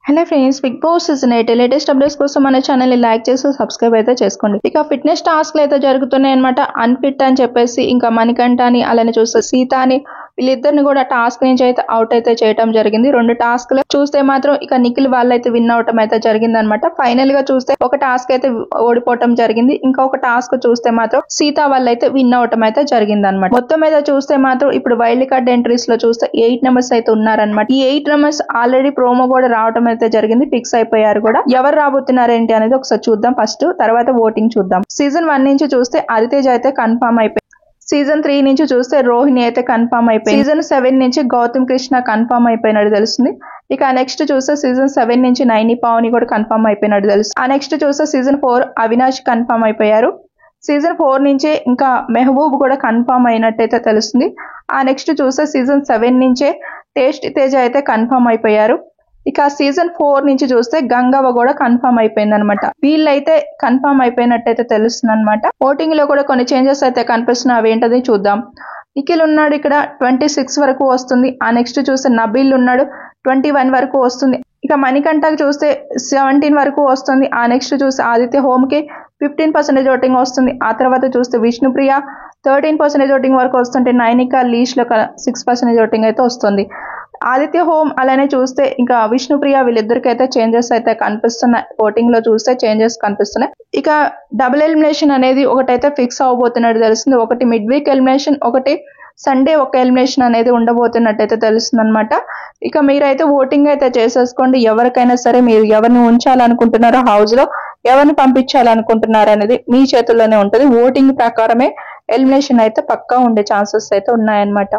Hello friends, Big Boss season 8 latest updates కోసం మన channel ని లైక్ చేసి సబ్స్క్రైబ్ అయితే చేసుకోండి. ఇక ఫిట్నెస్ టాస్క్లు అయితే జరుగుతున్నాయి అనమాట. అన్ఫిట్ అని చెప్పేసి ఇంకా మణికంఠ అని అలానే చూస్తే సీత అని వీళ్ళిద్దరిని కూడా టాస్క్ నుంచి అయితే అవుట్ అయితే చేయడం జరిగింది. 2 టాస్క్లు చూస్తే మాత్రం ఇక నిఖిల్ వాళ్ళైతే విన్ అవటం అయితే జరిగింది అనమాట. ఫైనల్ గా చూస్తే ఒక టాస్క్ అయితే ఓడిపోవటం జరిగింది. ఇంకొక టాస్క్ చూస్తే మాత్రం సీత వాళ్ళైతే విన్ అవటం అయితే జరిగింది అనమాట. మొత్తం మీద చూస్తే మాత్రం ఇప్పుడు వైల్డ్ కార్డ్ ఎంట్రీస్ లో చూస్తే 8 మెంబర్స్ అయితే ఉన్నారనమాట. ఈ 8 మెంబర్స్ ఆల్రెడీ ప్రోమో కూడా రావటం అయితే జరిగింది, ఫిక్స్ అయిపోయారు కూడా. ఎవరు రాబోతున్నారు ఏంటి అనేది ఒకసారి చూద్దాం ఫస్ట్, తర్వాత ఓటింగ్ చూద్దాం. సీజన్ 1 నుంచి చూస్తే హరితేజ్ అయితే కన్ఫర్మ్ అయిపోయింది. సీజన్ 3 నుంచి చూస్తే రోహిణి అయితే కన్ఫర్మ్ అయిపోయింది. సీజన్ 7 నుంచి గౌతమ్ కృష్ణ కన్ఫర్మ్ అయిపోయినట్టు తెలుస్తుంది. ఇక నెక్స్ట్ చూస్తే సీజన్ 7 నుంచి నైని పావని కూడా కన్ఫర్మ్ అయిపోయినట్టు తెలుస్తుంది. ఆ నెక్స్ట్ చూస్తే సీజన్ 4 అవినాష్ కన్ఫర్మ్ అయిపోయారు. సీజన్ 4 నుంచే ఇంకా మెహబూబ్ కూడా కన్ఫర్మ్ అయినట్టయితే తెలుస్తుంది. ఆ నెక్స్ట్ చూస్తే సీజన్ 7 నుంచే టేస్ట్ తేజ అయితే కన్ఫర్మ్ అయిపోయారు. ఇక సీజన్ 4 నుంచి చూస్తే గంగవ్వ కూడా కన్ఫర్మ్ అయిపోయింది అనమాట. వీళ్ళైతే కన్ఫర్మ్ అయిపోయినట్టయితే తెలుస్తుంది అనమాట. ఓటింగ్ లో కూడా కొన్ని చేంజెస్ అయితే కనిపిస్తున్నాయి, అవేంటది చూద్దాం. నిఖిల్ ఉన్నాడు, ఇక్కడ 26 వరకు వస్తుంది. ఆ నెక్స్ట్ చూస్తే నబీల్ ఉన్నాడు, 21 వరకు వస్తుంది. ఇక మణికంఠకు చూస్తే 17 వరకు వస్తుంది. ఆ నెక్స్ట్ చూస్తే ఆదిత్య హోమ్ కి 15% ఓటింగ్ వస్తుంది. ఆ తర్వాత చూస్తే విష్ణుప్రియ 13% ఓటింగ్ వరకు వస్తుంటే నైనిక లీష్ లో 6% ఓటింగ్ అయితే వస్తుంది. ఆదిత్య హోమ్ అలానే చూస్తే ఇంకా విష్ణుప్రియ వీళ్ళిద్దరికైతే చేంజెస్ అయితే కనిపిస్తున్నాయి. ఓటింగ్ లో చూస్తే చేంజెస్ కనిపిస్తున్నాయి. ఇక డబుల్ ఎలిమినేషన్ అనేది ఒకటైతే ఫిక్స్ అవబోతున్నట్టు తెలుస్తుంది. ఒకటి మిడ్ వీక్ ఎలిమినేషన్, ఒకటి సండే ఒక ఎలిమినేషన్ అనేది ఉండబోతున్నట్టయితే తెలుస్తుంది అనమాట. ఇక మీరైతే ఓటింగ్ అయితే చేసేసుకోండి. ఎవరికైనా సరే మీరు ఎవరిని ఉంచాలనుకుంటున్నారో హౌస్ లో, ఎవరిని పంపించాలనుకుంటున్నారు అనేది మీ చేతుల్లోనే ఉంటుంది. ఓటింగ్ ప్రకారమే ఎలిమినేషన్ అయితే పక్కా ఉండే ఛాన్సెస్ అయితే ఉన్నాయన్నమాట.